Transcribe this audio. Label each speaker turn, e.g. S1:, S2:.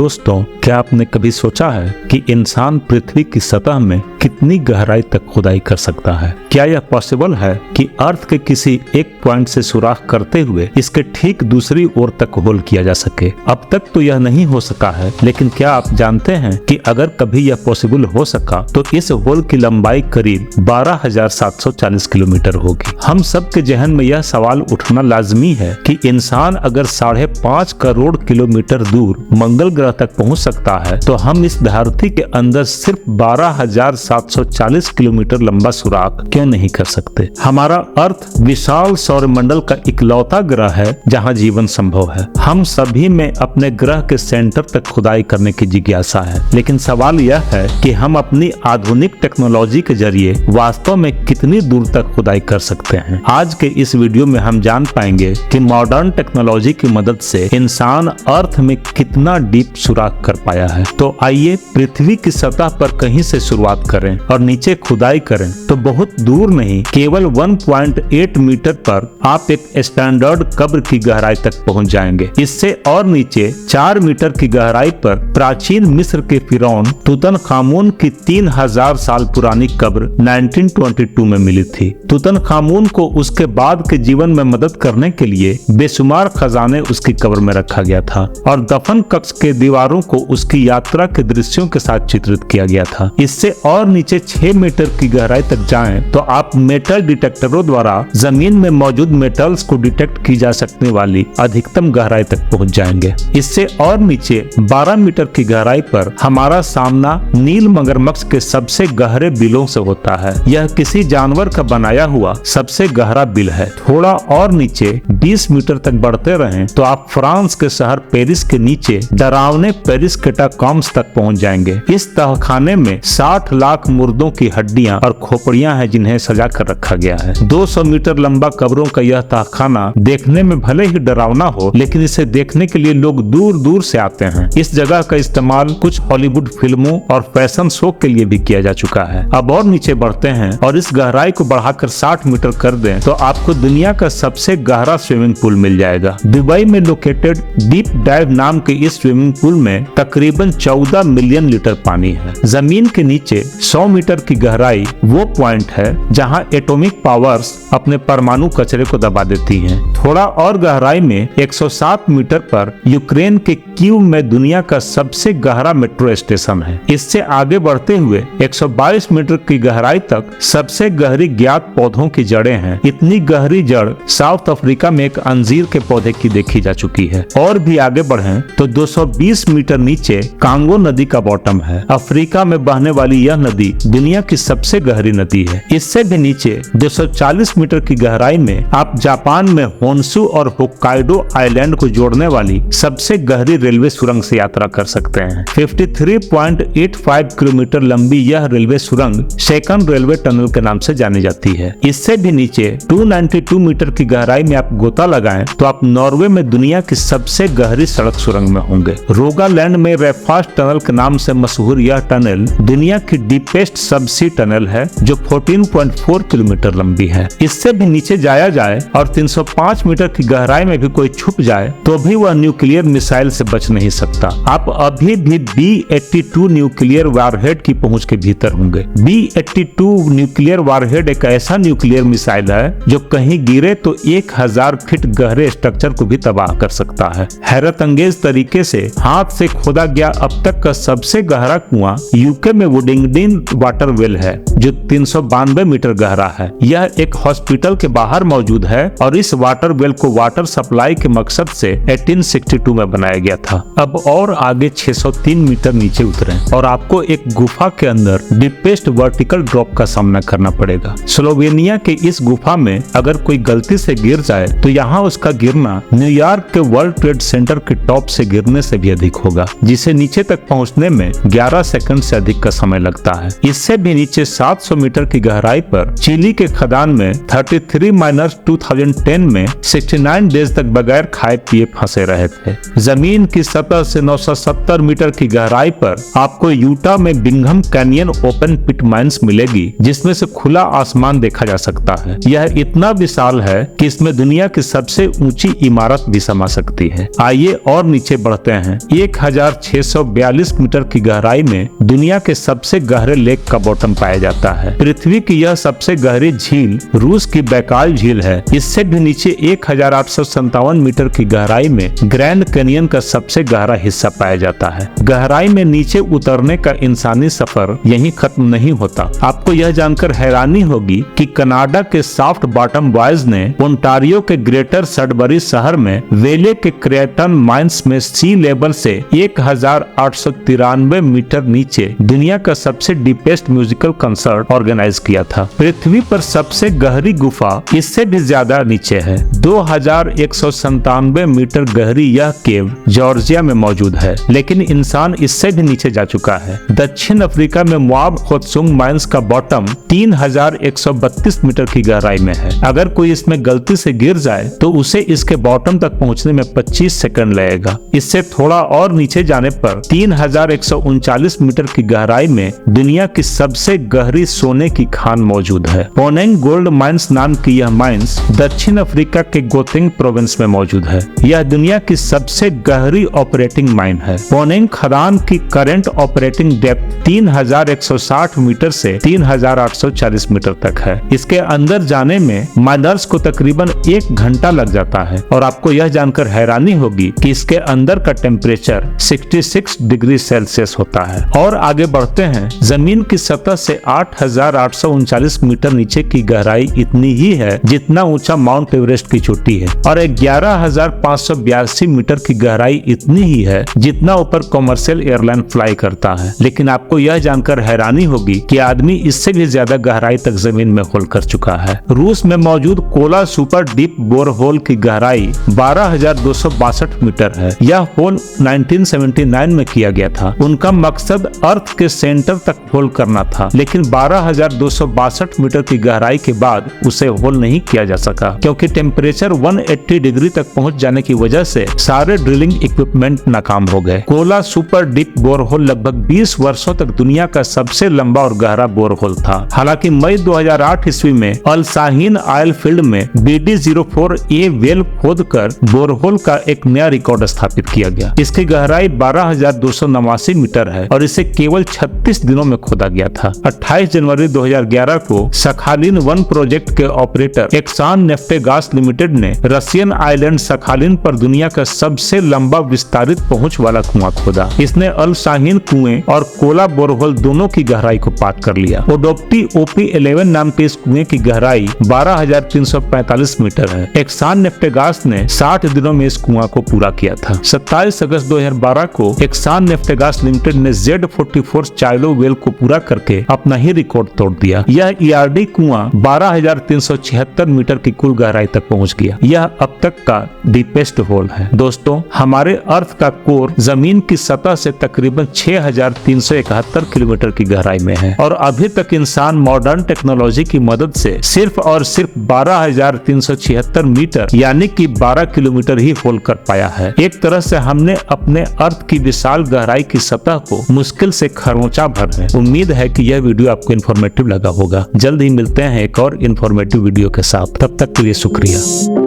S1: दोस्तों, क्या आपने कभी सोचा है कि इंसान पृथ्वी की सतह में कितनी गहराई तक खुदाई कर सकता है? क्या यह पॉसिबल है कि अर्थ के किसी एक पॉइंट से सुराख करते हुए इसके ठीक दूसरी ओर तक होल किया जा सके? अब तक तो यह नहीं हो सका है, लेकिन क्या आप जानते हैं कि अगर कभी यह पॉसिबल हो सका तो इस होल की लंबाई करीब 12,740 किलोमीटर होगी। हम सब के जहन में यह सवाल उठना लाजमी है कि इंसान अगर 5.5 करोड़ किलोमीटर दूर मंगल ग्रह तक पहुंच सकता है तो हम इस धरती के अंदर सिर्फ 12,740 किलोमीटर लंबा सुराख क्यों नहीं कर सकते? हमारा अर्थ विशाल सौरमंडल का इकलौता ग्रह है जहां जीवन संभव है। हम सभी में अपने ग्रह के सेंटर तक खुदाई करने की जिज्ञासा है, लेकिन सवाल यह है कि हम अपनी आधुनिक टेक्नोलॉजी के जरिए वास्तव में कितनी दूर तक खुदाई कर सकते हैं। आज के इस वीडियो में हम जान पाएंगे कि मॉडर्न टेक्नोलॉजी की मदद से इंसान अर्थ में कितना डीप सुराख कर पाया है। तो आइए पृथ्वी की सतह पर कहीं से शुरुआत करें और नीचे खुदाई करें तो बहुत दूर नहीं, केवल 1.8 मीटर पर आप एक स्टैंडर्ड कब्र की गहराई तक पहुंच जाएंगे। इससे और नीचे 4 मीटर की गहराई पर प्राचीन मिस्र के फिरौन तुतनखामुन की 3000 साल पुरानी कब्र 1922 में मिली थी। तुतनखामुन को उसके बाद के जीवन में मदद करने के लिए बेशुमार खजाने उसकी कब्र में रखा गया था और दफन कक्ष के दीवारों को उसकी यात्रा के दृश्यों के साथ चित्रित किया गया था। इससे और नीचे 6 मीटर की गहराई तक जाएं तो आप मेटल डिटेक्टरों द्वारा जमीन में मौजूद मेटल्स को डिटेक्ट की जा सकने वाली अधिकतम गहराई तक पहुंच जाएंगे। इससे और नीचे 12 मीटर की गहराई पर हमारा सामना नील मगरमच्छ के सबसे गहरे बिलों से होता है। यह किसी जानवर का बनाया हुआ सबसे गहरा बिल है। थोड़ा और नीचे 20 मीटर तक बढ़ते रहें तो आप फ्रांस के शहर पेरिस के नीचे डरावने पेरिस कैटाकॉम्ब्स तक पहुंच जाएंगे। इस तहखाने में 60 लाख मुर्दों की हड्डियां और खोपड़ियां हैं जिन्हें सजा कर रखा गया है। 200 मीटर लंबा कब्रों का यह तहखाना देखने में भले ही डरावना हो, लेकिन इसे देखने के लिए लोग दूर दूर से आते हैं। इस जगह का इस्तेमाल कुछ हॉलीवुड फिल्मों और फैशन शो के लिए भी किया जा चुका है। अब और नीचे बढ़ते हैं और इस गहराई को बढ़ाकर 60 मीटर कर दें तो आपको दुनिया का सबसे गहरा स्विमिंग पूल मिल जाएगा। दुबई में लोकेटेड डीप डाइव नाम के इस स्विमिंग पूल में तकरीबन 14 मिलियन लीटर पानी है। जमीन के नीचे 100 मीटर की गहराई वो पॉइंट है जहां एटॉमिक पावर्स अपने परमाणु कचरे को दबा देती हैं। थोड़ा और गहराई में 107 मीटर पर यूक्रेन के कीव में दुनिया का सबसे गहरा मेट्रो स्टेशन है। इससे आगे बढ़ते हुए 122 मीटर की गहराई तक सबसे गहरी ज्ञात पौधों की जड़ें हैं। इतनी गहरी जड़ साउथ अफ्रीका में एक अंजीर के पौधे की देखी जा चुकी है। और भी आगे बढ़ें तो 220 मीटर नीचे कांगो नदी का बॉटम है। अफ्रीका में बहने वाली यह नदी दुनिया की सबसे गहरी नदी है। इससे भी नीचे 240 मीटर की गहराई में आप जापान में होन्शु और होक्काइडो आइलैंड को जोड़ने वाली सबसे गहरी रेलवे सुरंग से यात्रा कर सकते हैं। 53.85 किलोमीटर लंबी यह रेलवे सुरंग सेकंड रेलवे टनल के नाम से जानी जाती है। इससे भी नीचे 292 मीटर की गहराई में आप गोता लगाएं तो आप नॉर्वे में दुनिया की सबसे गहरी सड़क सुरंग में होंगे। रोगालैंड में रेफास्ट टनल के नाम से मशहूर यह टनल दुनिया की डीपेस्ट सबसी टनल है जो 14.4 किलोमीटर लंबी है। इससे भी नीचे जाया जाए और 305 मीटर की गहराई में भी कोई छुप जाए तो भी वह न्यूक्लियर मिसाइल से बच नहीं सकता। आप अभी भी B-82 न्यूक्लियर वारहेड की पहुंच के भीतर होंगे। B-82 न्यूक्लियर वारहेड एक ऐसा न्यूक्लियर मिसाइल है जो कहीं गिरे तो 1000 फीट गहरे स्ट्रक्चर को भी तबाह कर सकता है। हैरत अंगेज तरीके से हाथ से खोदा गया अब तक का सबसे गहरा कुआं यूके में वुडिंगडन वाटर वेल है जो 392 मीटर गहरा है। यह एक हॉस्पिटल के बाहर मौजूद है और इस वाटर वेल को वाटर सप्लाई के मकसद से 1862 में बनाया गया था। अब और आगे 603 मीटर नीचे उतरें और आपको एक गुफा के अंदर डीपेस्ट वर्टिकल ड्रॉप का सामना करना पड़ेगा। स्लोवेनिया के इस गुफा में अगर कोई गलती से गिर जाए तो यहाँ उसका गिरना न्यूयॉर्क के वर्ल्ड ट्रेड सेंटर के टॉप से गिरने से भी अधिक होगा, जिसे नीचे तक पहुँचने में 11 सेकंड से अधिक का समय लगता है। इससे भी नीचे 700 मीटर की गहराई पर चिली के खदान में 33-2010 में 69 डेज तक बगैर खाए पिए फंसे रहे थे। जमीन की सतह से 970 मीटर की गहराई पर आपको यूटा में बिंघम कैनियन ओपन पिट माइंस मिलेगी, जिसमें से खुला आसमान देखा जा सकता है। यह इतना विशाल है कि इसमें दुनिया की सबसे ऊंची इमारत भी समा सकती है। आइए और नीचे बढ़ते हैं। 1642 मीटर की गहराई में दुनिया के सबसे गहरे लेक का बॉटम पाया जाता है। पृथ्वी की यह सबसे गहरी झील रूस की बैकाल झील है। इससे भी नीचे 1857 मीटर की गहराई में ग्रैंड कैनियन का सबसे गहरा हिस्सा पाया जाता है। गहराई में नीचे उतरने का इंसानी सफर यहीं खत्म नहीं होता। आपको यह जानकर हैरानी होगी कि कनाडा के सॉफ्ट बॉटम बॉयज ने ओंटारियो के ग्रेटर सडबरी शहर में वेले के क्रेटन माइंस में सी लेवल से 1893 मीटर नीचे दुनिया का सबसे डीपेस्ट म्यूजिकल कंसर्ट ऑर्गेनाइज किया था। पृथ्वी पर सबसे गहरी गुफा इससे भी ज्यादा नीचे है। 2197 मीटर गहरी यह केव जॉर्जिया में मौजूद है, लेकिन इंसान इससे भी नीचे जा चुका है। दक्षिण अफ्रीका में मोआब खोत्सुंग माइंस का बॉटम 3132 मीटर की गहराई में है। अगर कोई इसमें गलती से गिर जाए तो उसे इसके बॉटम तक पहुंचने में 25 सेकंड लगेगा। इससे थोड़ा और नीचे जाने पर 3139 मीटर की गहराई में दुनिया की सबसे गहरी सोने की खान मौजूद है। पोनेंग गोल्ड माइंस नाम की यह माइंस दक्षिण अफ्रीका के गोतेंग प्रोविंस में मौजूद है। यह दुनिया की सबसे गहरी ऑपरेटिंग माइन है। पोनेंग खदान की करंट ऑपरेटिंग डेप्थ 3160 मीटर से 3840 मीटर तक है। इसके अंदर जाने में माइनर्स को तकरीबन 1 घंटा लग जाता है और आपको यह जानकर हैरानी होगी कि इसके अंदर का टेम्परेचर 66 डिग्री सेल्सियस होता है। और आगे बढ़ते हैं। जमीन की सतह से 8839 मीटर नीचे की गहराई इतनी ही है जितना ऊंचा माउंट एवरेस्ट की चोटी है, और 11,582 मीटर की गहराई इतनी ही है जितना ऊपर कॉमर्शियल एयरलाइन फ्लाई करता है। लेकिन आपको यह जानकर हैरानी होगी कि आदमी इससे भी ज्यादा गहराई तक जमीन में होल कर चुका है। रूस में मौजूद Kola super deep bore hole की गहराई 12,262 मीटर है। यह होल 1979 में किया गया था। उनका मकसद अर्थ के सेंटर तक होल करना था, लेकिन 12,262 मीटर की गहराई के बाद उसे होल नहीं किया जा सका, क्योंकि टेम्परेचर 180 डिग्री तक पहुंच जाने की वजह से सारे ड्रिलिंग इक्विपमेंट नाकाम हो गए। कोला सुपर डीप बोरहोल लगभग 20 वर्षों तक दुनिया का सबसे लंबा और गहरा बोरहोल था। हालांकि मई 2008 ईस्वी में अल शाहीन ऑयल फील्ड में BD-04A वेल खोदकर बोरहोल का एक नया रिकॉर्ड स्थापित किया गया। इसकी गहराई 12,289 मीटर है और इसे केवल 36 दिनों में खोदा गया था। 28 जनवरी 2011 को सखालिन 1 प्रोजेक्ट के ऑपरेटर एक्सान नेफ्टेगास लिमिटेड ने रशियन आइलैंड सखालिन पर दुनिया का सबसे लंबा विस्तारित पहुंच वाला कुआं खोदा। इसने अल शाहीन कुएं और कोला बोरहोल दोनों की गहराई को पार कर लिया। ओडोप्टी OP11 नाम के इस कुएं की गहराई 12,345 मीटर है। एक्सान नेफ्टेगास ने 60 दिनों में इस कुआं को पूरा किया था। 27 अगस्त 2012 को एक्सान नेफ्टेगास लिमिटेड ने Z44 चाइलो वेल को पूरा करके अपना ही रिकॉर्ड तोड़ दिया। यह ERD कुआं 12,376 मीटर की कुल गहराई तक पहुंच गया। यह अब तक का डीपेस्ट होल है। दोस्तों, हमारे अर्थ का कोर जमीन की सतह से तकरीबन 6,371 किलोमीटर की गहराई में है और अभी तक इंसान मॉडर्न टेक्नोलॉजी की मदद से सिर्फ और सिर्फ 12,376 मीटर यानी कि 12 किलोमीटर ही होल कर पाया है। एक तरह से हमने अपने अर्थ की विशाल गहराई की सतह को मुश्किल से खरोंचा भर है। उम्मीद है कि यह वीडियो आपको इन्फॉर्मेटिव लगा होगा। जल्द ही मिलते हैं एक और इन्फॉर्मेटिव वीडियो के साथ। तब तक के लिए शुक्रिया।